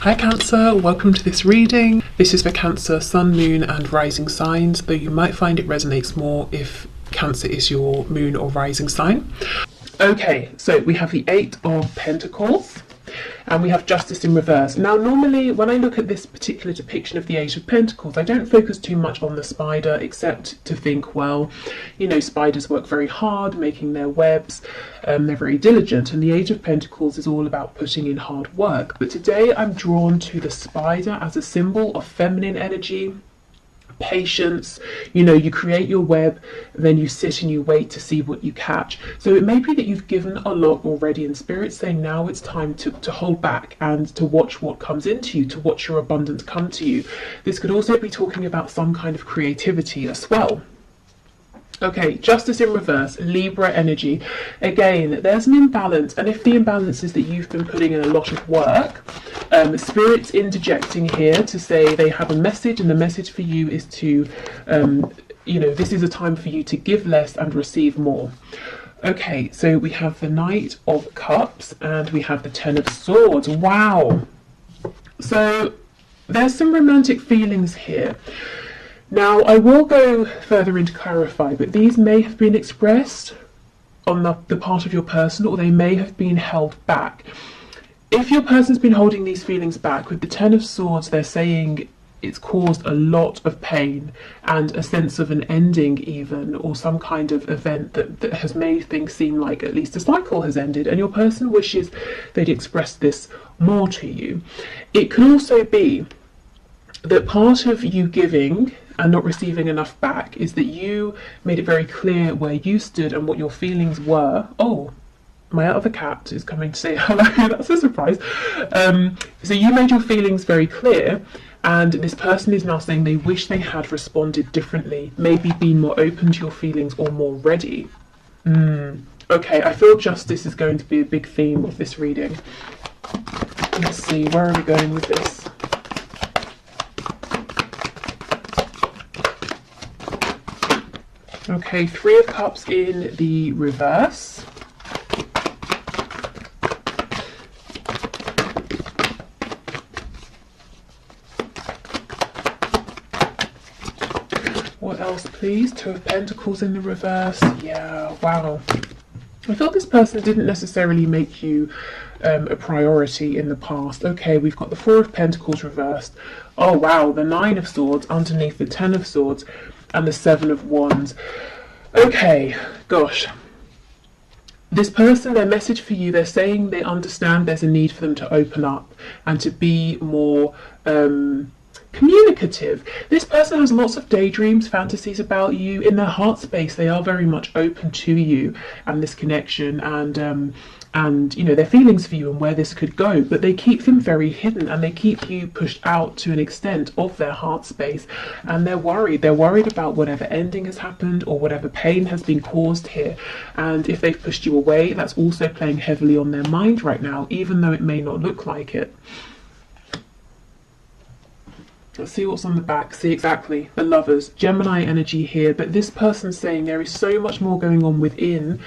Hi Cancer, welcome to this reading. This is for Cancer, Sun, Moon and Rising signs, though you might find it resonates more if Cancer is your Moon or Rising sign. Okay, so we have the Eight of Pentacles and we have Justice in reverse. Now normally when I look at this particular depiction of the Eight of Pentacles, I don't focus too much on the spider except to think, well, you know, spiders work very hard making their webs, they're very diligent, and the Eight of Pentacles is all about putting in hard work. But today I'm drawn to the spider as a symbol of feminine energy, patience. You know, you create your web, then you sit and you wait to see what you catch. So it may be that you've given a lot already and Spirit's saying now it's time to hold back and to watch what comes into you, to watch your abundance come to you. This could also be talking about some kind of creativity as well. Okay, Justice in reverse, Libra energy. Again, there's an imbalance, and if the imbalance is that you've been putting in a lot of work, Spirit's interjecting here to say they have a message, and the message for you is to, you know, this is a time for you to give less and receive more. Okay, so we have the Knight of Cups and we have the Ten of Swords. Wow. So there's some romantic feelings here. Now, I will go further in to clarify, but these may have been expressed on the part of your person, or they may have been held back. If your person's been holding these feelings back, with the Ten of Swords, they're saying it's caused a lot of pain and a sense of an ending even, or some kind of event that has made things seem like at least a cycle has ended, and your person wishes they'd express this more to you. It can also be that part of you giving and not receiving enough back is that you made it very clear where you stood and what your feelings were. Oh, my other cat is coming to say hello. That's a surprise. So you made your feelings very clear, and this person is now saying they wish they had responded differently, maybe been more open to your feelings or more ready. Okay, I feel justice is going to be a big theme of this reading. Let's see, where are we going with this? Okay, Three of Cups in the reverse. What else, please? Two of Pentacles in the reverse. Yeah, wow. I thought this person didn't necessarily make you a priority in the past. Okay, we've got the Four of Pentacles reversed. Oh wow, the Nine of Swords underneath the Ten of Swords and the Seven of Wands. Okay, gosh. This person, their message for you, they're saying they understand there's a need for them to open up and to be more communicative. This person has lots of daydreams, fantasies about you. In their heart space, they are very much open to you and this connection and you know, their feelings for you and where this could go, but they keep them very hidden and they keep you pushed out to an extent of their heart space, and they're worried about whatever ending has happened or whatever pain has been caused here. And if they've pushed you away, that's also playing heavily on their mind right now, even though it may not look like it. Let's see what's on the back. See, exactly, the Lovers, Gemini energy here, but this person's saying there is so much more going on within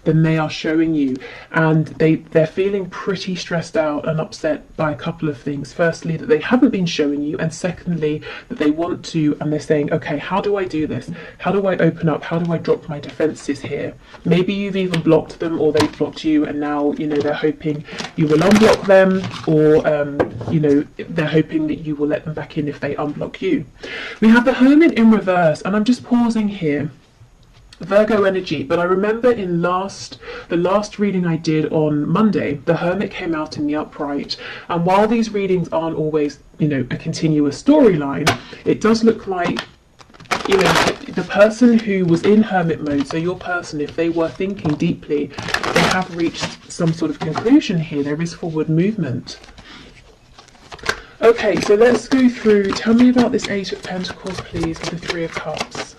than they are showing you, and they're feeling pretty stressed out and upset by a couple of things. Firstly, that they haven't been showing you, and secondly, that they want to, and they're saying, okay, how do I do this? How do I open up? How do I drop my defenses here? Maybe you've even blocked them, or they've blocked you, and now, you know, they're hoping you will unblock them, or you know, they're hoping that you will let them back in if they unblock you. We have the Hermit in reverse, and I'm just pausing here. Virgo energy, but I remember in the last reading I did on Monday, the Hermit came out in the upright, and while these readings aren't always, you know, a continuous storyline, it does look like, you know, the person who was in Hermit mode, so your person, if they were thinking deeply, they have reached some sort of conclusion here. There is forward movement. Okay, so let's go through. Tell me about this Eight of Pentacles, please, with the Three of Cups.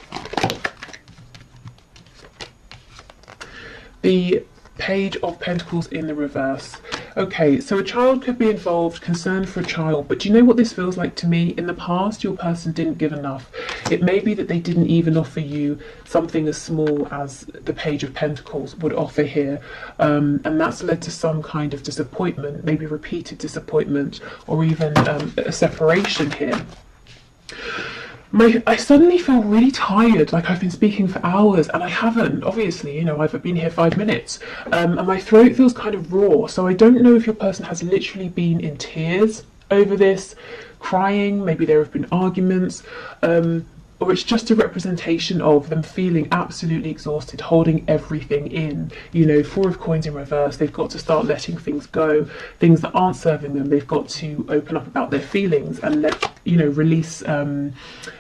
The Page of Pentacles in the reverse. Okay, so a child could be involved, concern for a child, but do you know what this feels like to me? In the past, your person didn't give enough. It may be that they didn't even offer you something as small as the Page of Pentacles would offer here, and that's led to some kind of disappointment, maybe repeated disappointment, or even a separation here. I suddenly feel really tired, like I've been speaking for hours, and I haven't. Obviously, you know, I've been here 5 minutes, and my throat feels kind of raw. So I don't know if your person has literally been in tears over this, crying. Maybe there have been arguments, or it's just a representation of them feeling absolutely exhausted, holding everything in. You know, Four of Coins in reverse. They've got to start letting things go, things that aren't serving them. They've got to open up about their feelings and let, you know, release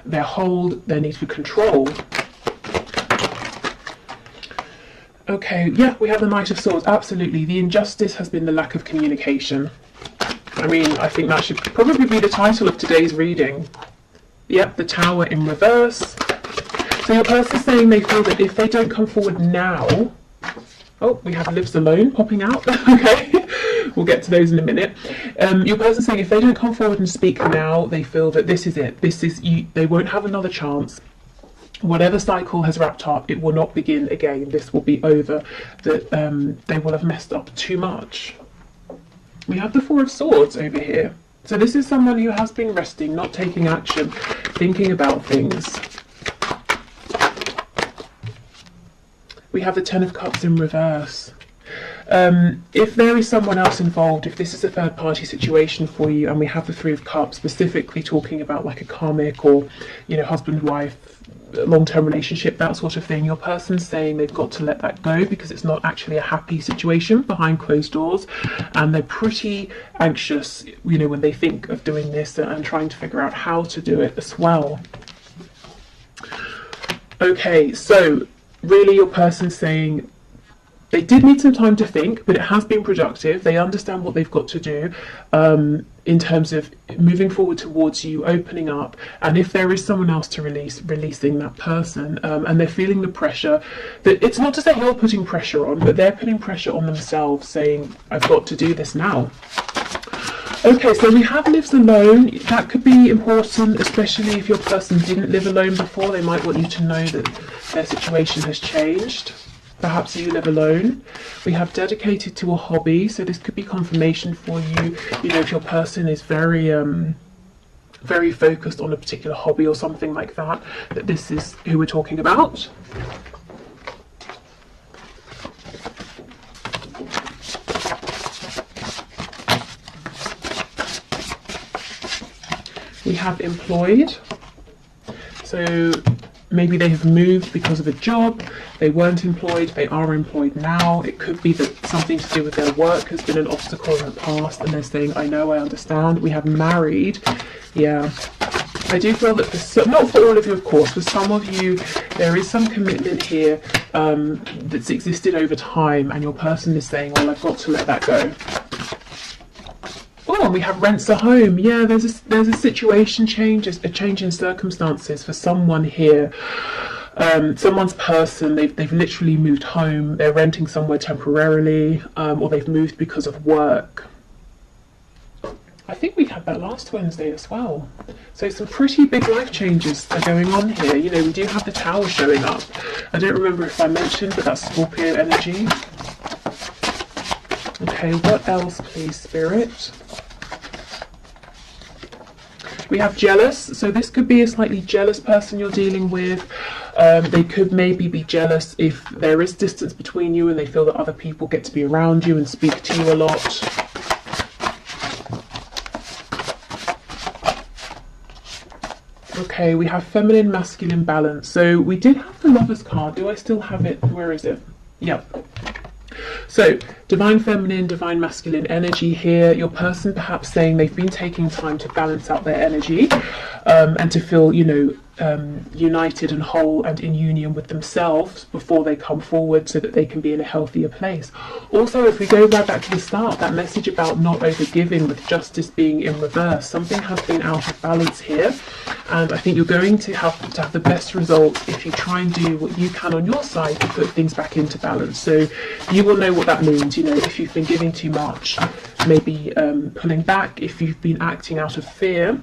their hold, their need for control. Okay, yeah, we have the Knight of Swords. Absolutely, the injustice has been the lack of communication. I mean, I think that should probably be the title of today's reading. Yep, the Tower in reverse. So your person's saying they feel that if they don't come forward now... Oh, we have Lives Alone popping out. Okay, we'll get to those in a minute. Your person's saying if they don't come forward and speak now, they feel that this is it. This is you. They won't have another chance. Whatever cycle has wrapped up, it will not begin again. This will be over. That they will have messed up too much. We have the Four of Swords over here. So this is someone who has been resting, not taking action, thinking about things. We have the Ten of Cups in reverse. If there is someone else involved, if this is a third party situation for you, and we have the Three of Cups, specifically talking about like a karmic or, you know, husband, wife, long-term relationship, that sort of thing, your person's saying they've got to let that go because it's not actually a happy situation behind closed doors, and they're pretty anxious, you know, when they think of doing this and trying to figure out how to do it as well. Okay, so really your person's saying they did need some time to think, but it has been productive. They understand what they've got to do in terms of moving forward towards you, opening up, and if there is someone else to releasing that person, and they're feeling the pressure. That it's not to say you're putting pressure on, but they're putting pressure on themselves, saying, I've got to do this now. Okay, so we have Lives Alone. That could be important, especially if your person didn't live alone before. They might want you to know that their situation has changed. Perhaps you live alone. We have Dedicated to a hobby, so this could be confirmation for you. You know, if your person is very very focused on a particular hobby or something like that, that this is who we're talking about. We have Employed. So maybe they have moved because of a job, they weren't employed, they are employed now. It could be that something to do with their work has been an obstacle in the past and they're saying, I know, I understand. We have Married. Yeah, I do feel that, not for all of you of course, for some of you there is some commitment here that's existed over time, and your person is saying, well, I've got to let that go. Oh, and we have Rents a Home. Yeah, there's a situation change, a change in circumstances for someone here. Someone's person, they've literally moved home, they're renting somewhere temporarily, or they've moved because of work. I think we had that last Wednesday as well. So some pretty big life changes are going on here. You know, we do have the Tower showing up. I don't remember if I mentioned, but that's Scorpio energy. Okay, what else, please, Spirit? We have Jealous. So this could be a slightly jealous person you're dealing with. They could maybe be jealous if there is distance between you and they feel that other people get to be around you and speak to you a lot. Okay, we have Feminine, Masculine balance. So we did have the Lovers card. Do I still have it? Where is it? Yep. So, Divine Feminine, Divine Masculine energy here. Your person perhaps saying they've been taking time to balance out their energy and to feel, you know, united and whole and in union with themselves before they come forward, so that they can be in a healthier place. Also, if we go right back to the start, that message about not overgiving, with justice being in reverse, something has been out of balance here, and I think you're going to have the best results if you try and do what you can on your side to put things back into balance. So you will know what that means. You know, if you've been giving too much, maybe pulling back. If you've been acting out of fear,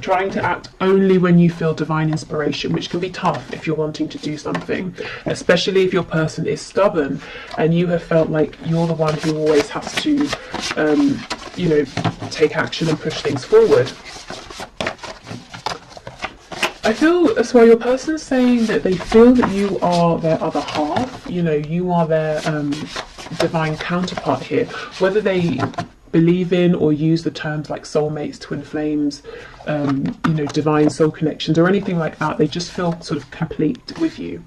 trying to act only when you feel divine inspiration, which can be tough if you're wanting to do something, especially if your person is stubborn and you have felt like you're the one who always has to, you know, take action and push things forward. I feel as well your person's saying that they feel that you are their other half, you know, you are their divine counterpart here, whether they believe in or use the terms like soulmates, twin flames, you know, divine soul connections or anything like that. They just feel sort of complete with you.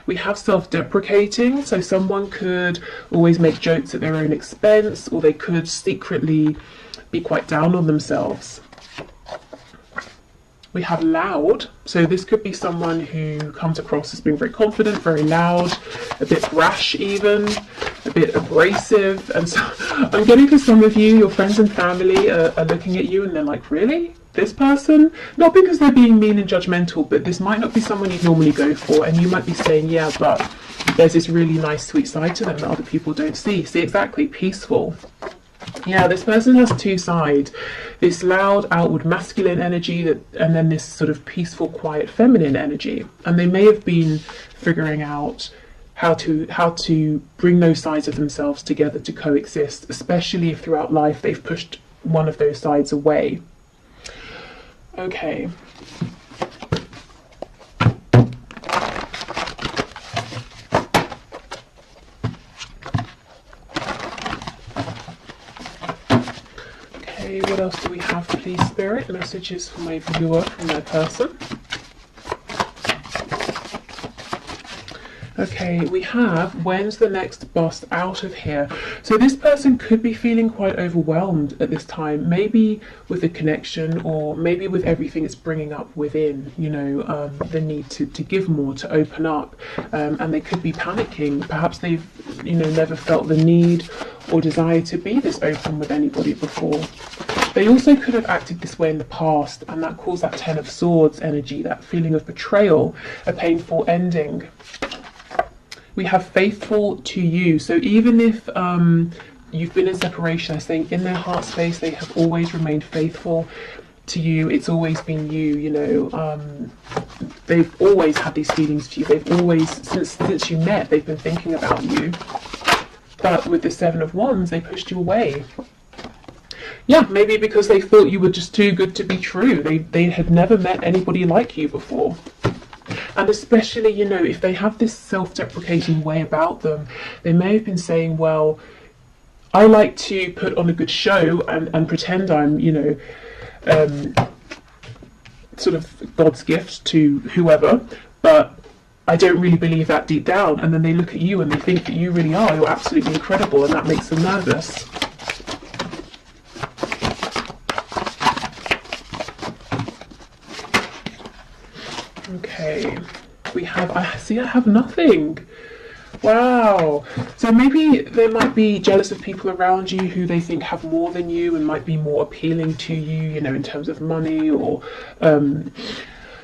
We have self-deprecating, so someone could always make jokes at their own expense, or they could secretly be quite down on themselves. We have loud, so this could be someone who comes across as being very confident, very loud, a bit brash even, a bit abrasive. And so I'm getting for some of you, your friends and family are looking at you and they're like, really? This person? Not because they're being mean and judgmental, but this might not be someone you'd normally go for, and you might be saying, yeah, but there's this really nice sweet side to them that other people don't see. See, exactly, peaceful. Yeah, this person has two sides, this loud outward masculine energy and then this sort of peaceful quiet feminine energy, and they may have been figuring out how to bring those sides of themselves together to coexist, especially if throughout life they've pushed one of those sides away. Okay. What else do we have, please, Spirit? Messages for my viewer from their person. Okay, we have, when's the next bust out of here? So this person could be feeling quite overwhelmed at this time, maybe with the connection or maybe with everything it's bringing up within, you know, the need to give more, to open up, and they could be panicking. Perhaps they've, you know, never felt the need or desire to be this open with anybody before. They also could have acted this way in the past, and that caused that Ten of Swords energy, that feeling of betrayal, a painful ending. We have faithful to you. So even if you've been in separation, I think in their heart space they have always remained faithful to you. It's always been you, you know. They've always had these feelings for you. They've always, since you met, they've been thinking about you. But with the Seven of Wands, they pushed you away. Yeah, maybe because they thought you were just too good to be true. They had never met anybody like you before. And especially, you know, if they have this self-deprecating way about them, they may have been saying, well, I like to put on a good show and pretend I'm, you know, sort of God's gift to whoever, but I don't really believe that deep down. And then they look at you and they think that you really are. You're absolutely incredible, and that makes them nervous. Okay, we have, I have nothing. Wow. So maybe they might be jealous of people around you who they think have more than you and might be more appealing to you, you know, in terms of money or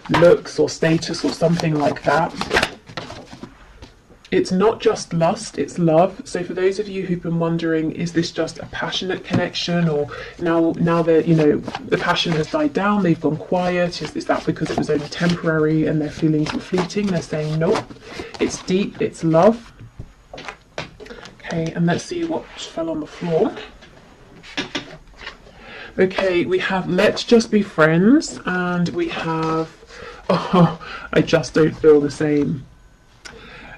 looks or status or something like that. It's not just lust, it's love. So for those of you who've been wondering, is this just a passionate connection, or now that, you know, the passion has died down, they've gone quiet, is that because it was only temporary and their feelings were fleeting? They're saying nope, it's deep, it's love. Okay, and let's see what fell on the floor. Okay, we have let's just be friends, and we have, oh, I just don't feel the same.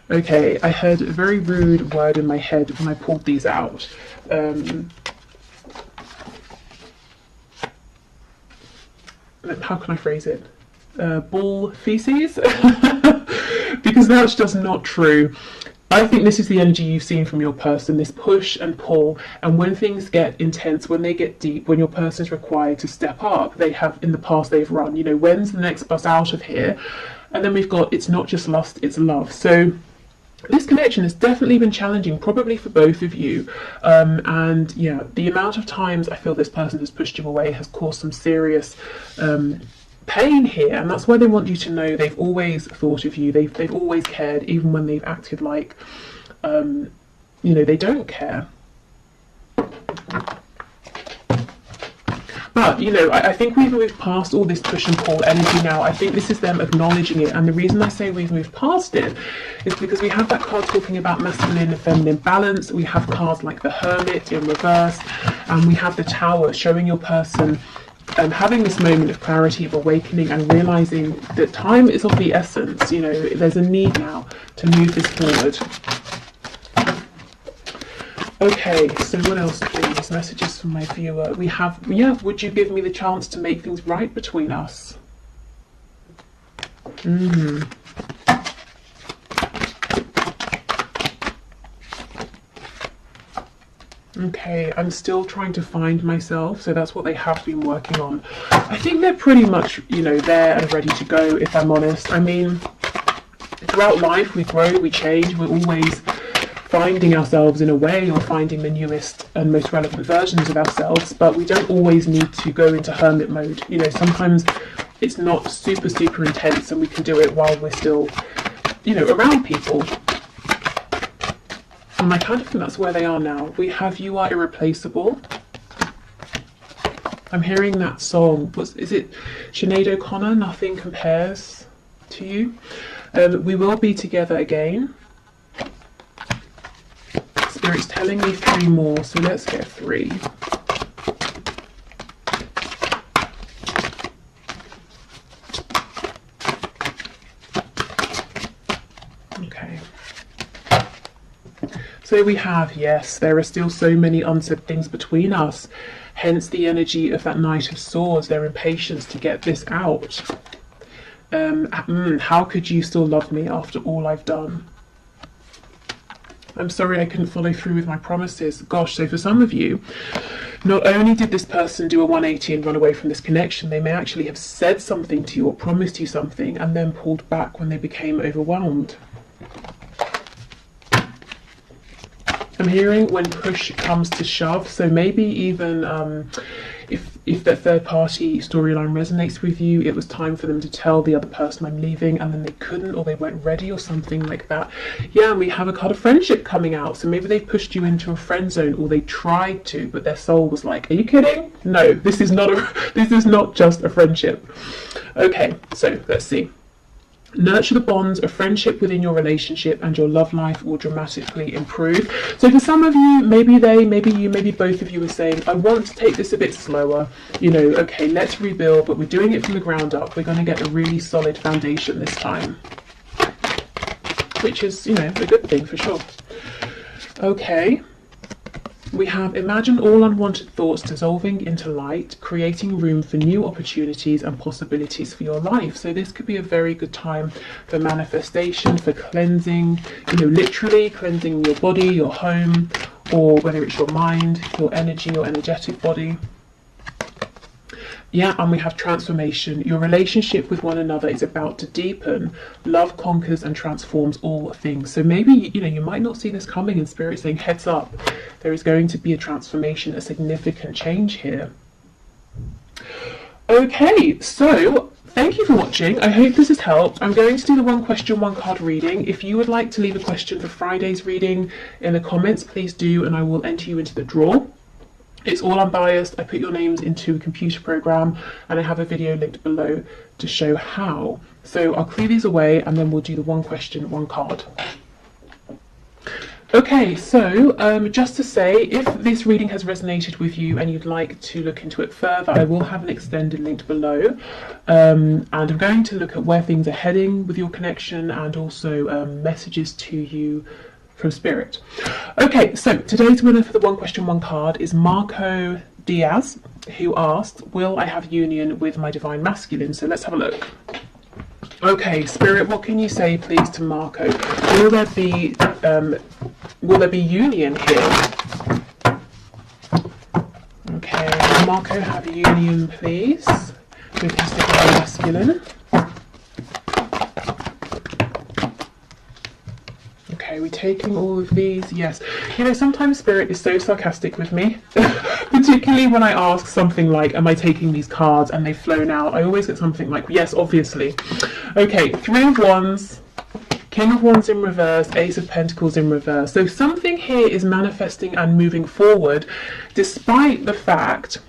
Okay, I heard a very rude word in my head when I pulled these out. How can I phrase it? Bull feces? Because that's just not true. I think this is the energy you've seen from your person, this push and pull. And when things get intense, when they get deep, when your person is required to step up, they have in the past, they've run, you know, when's the next bus out of here? And then we've got, it's not just lust, it's love. So this connection has definitely been challenging, probably for both of you. And yeah, the amount of times I feel this person has pushed you away has caused some serious pain here, and that's why they want you to know they've always thought of you, they've always cared, even when they've acted like you know, they don't care. But you know, I think we've moved past all this push and pull energy now. I think this is them acknowledging it, and the reason I say we've moved past it is because we have that card talking about masculine and feminine balance. We have cards like the Hermit in reverse, and we have the Tower showing your person having this moment of clarity, of awakening, and realizing that time is of the essence. You know, there's a need now to move this forward. Okay, so what else, please? Messages from my viewer. We have, yeah, would you give me the chance to make things right between us? Okay, I'm still trying to find myself, so that's what they have been working on. I think they're pretty much, you know, there and ready to go, if I'm honest. I mean, throughout life we grow, we change, we're always finding ourselves in a way, or finding the newest and most relevant versions of ourselves, but we don't always need to go into hermit mode. You know, sometimes it's not super intense and we can do it while we're still, you know, around people. And I kind of think that's where they are now. We have You Are Irreplaceable. I'm hearing that song. Is it Sinead O'Connor? Nothing Compares to You. We will be together again. Spirit's telling me 3 more, so let's get 3. Okay. So we have, yes, there are still so many unsaid things between us, hence the energy of that Knight of Swords, their impatience to get this out. How could you still love me after all I've done? I'm sorry I couldn't follow through with my promises. Gosh, so for some of you, not only did this person do a 180 and run away from this connection, they may actually have said something to you or promised you something and then pulled back when they became overwhelmed. I'm hearing when push comes to shove, so maybe even if that third party storyline resonates with you, it was time for them to tell the other person I'm leaving and then they couldn't, or they weren't ready, or something like that. Yeah, and we have a card of friendship coming out, so maybe they pushed you into a friend zone, or they tried to, but their soul was like, are you kidding? No, this is not just a friendship. Okay, so let's see. Nurture the bonds of friendship within your relationship and your love life will dramatically improve. So for some of you, maybe they, maybe you, maybe both of you are saying, I want to take this a bit slower. You know, okay, let's rebuild, but we're doing it from the ground up. We're going to get a really solid foundation this time. Which is, you know, a good thing for sure. Okay. We have imagine all unwanted thoughts dissolving into light, creating room for new opportunities and possibilities for your life. So this could be a very good time for manifestation, for cleansing, you know, literally cleansing your body, your home, or whether it's your mind, your energy, your energetic body. Yeah, and we have transformation. Your relationship with one another is about to deepen. Love conquers and transforms all things. So maybe, you know, you might not see this coming, and Spirit saying, heads up, there is going to be a transformation, a significant change here. Okay, so thank you for watching. I hope this has helped. I'm going to do the 1 question, 1 card reading. If you would like to leave a question for Friday's reading in the comments, please do, and I will enter you into the draw. It's all unbiased. I put your names into a computer program and I have a video linked below to show how. So I'll clear these away and then we'll do the 1 question, 1 card. Okay, so just to say, if this reading has resonated with you and you'd like to look into it further, I will have an extended link below. And I'm going to look at where things are heading with your connection and also messages to you from Spirit. Okay, so today's winner for the 1 question, 1 card is Marco Diaz, who asked, will I have union with my divine masculine? So let's have a look. Okay, Spirit, what can you say please to Marco? will there be union here? Okay, Marco, have union, please, with his divine masculine. Okay, we're taking all of these. Yes. You know, sometimes Spirit is so sarcastic with me, particularly when I ask something like, am I taking these cards? And they've flown out. I always get something like, yes, obviously. Okay, Three of Wands, King of Wands in reverse, Ace of Pentacles in reverse. So something here is manifesting and moving forward, despite the fact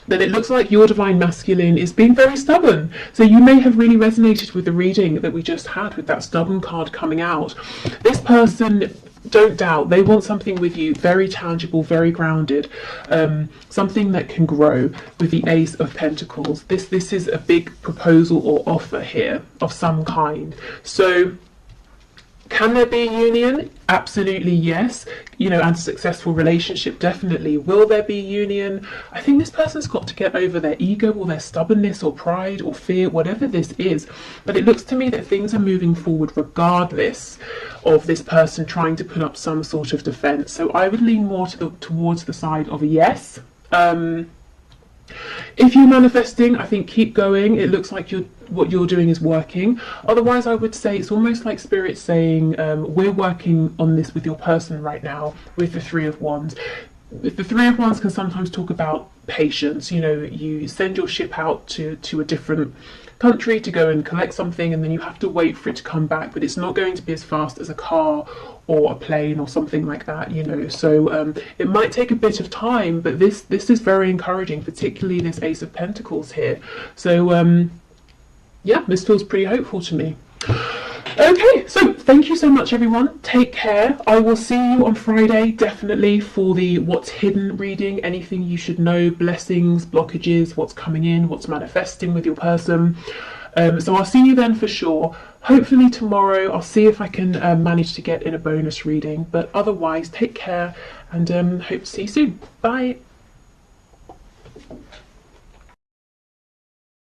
that it looks like your divine masculine is being very stubborn. So you may have really resonated with the reading that we just had with that stubborn card coming out. This person, don't doubt, they want something with you very tangible, very grounded, something that can grow with the Ace of Pentacles. This is a big proposal or offer here of some kind. So can there be a union? Absolutely, yes. You know, and a successful relationship, definitely. Will there be union? I think this person's got to get over their ego or their stubbornness or pride or fear, whatever this is. But it looks to me that things are moving forward regardless of this person trying to put up some sort of defense. So I would lean more towards the side of a yes. If you're manifesting, I think keep going. It looks like what you're doing is working. Otherwise, I would say it's almost like Spirit saying, we're working on this with your person right now with the Three of Wands. The Three of Wands can sometimes talk about patience. You know, you send your ship out to a different country to go and collect something, and then you have to wait for it to come back, but it's not going to be as fast as a car or a plane or something like that, you know. So it might take a bit of time, but this is very encouraging, particularly this Ace of Pentacles here. So yeah, this feels pretty hopeful to me. Okay, so thank you so much, everyone. Take care. I will see you on Friday, definitely, for the What's Hidden reading. Anything you should know, blessings, blockages, what's coming in, what's manifesting with your person. So I'll see you then for sure. Hopefully tomorrow I'll see if I can manage to get in a bonus reading. But otherwise, take care and hope to see you soon. Bye.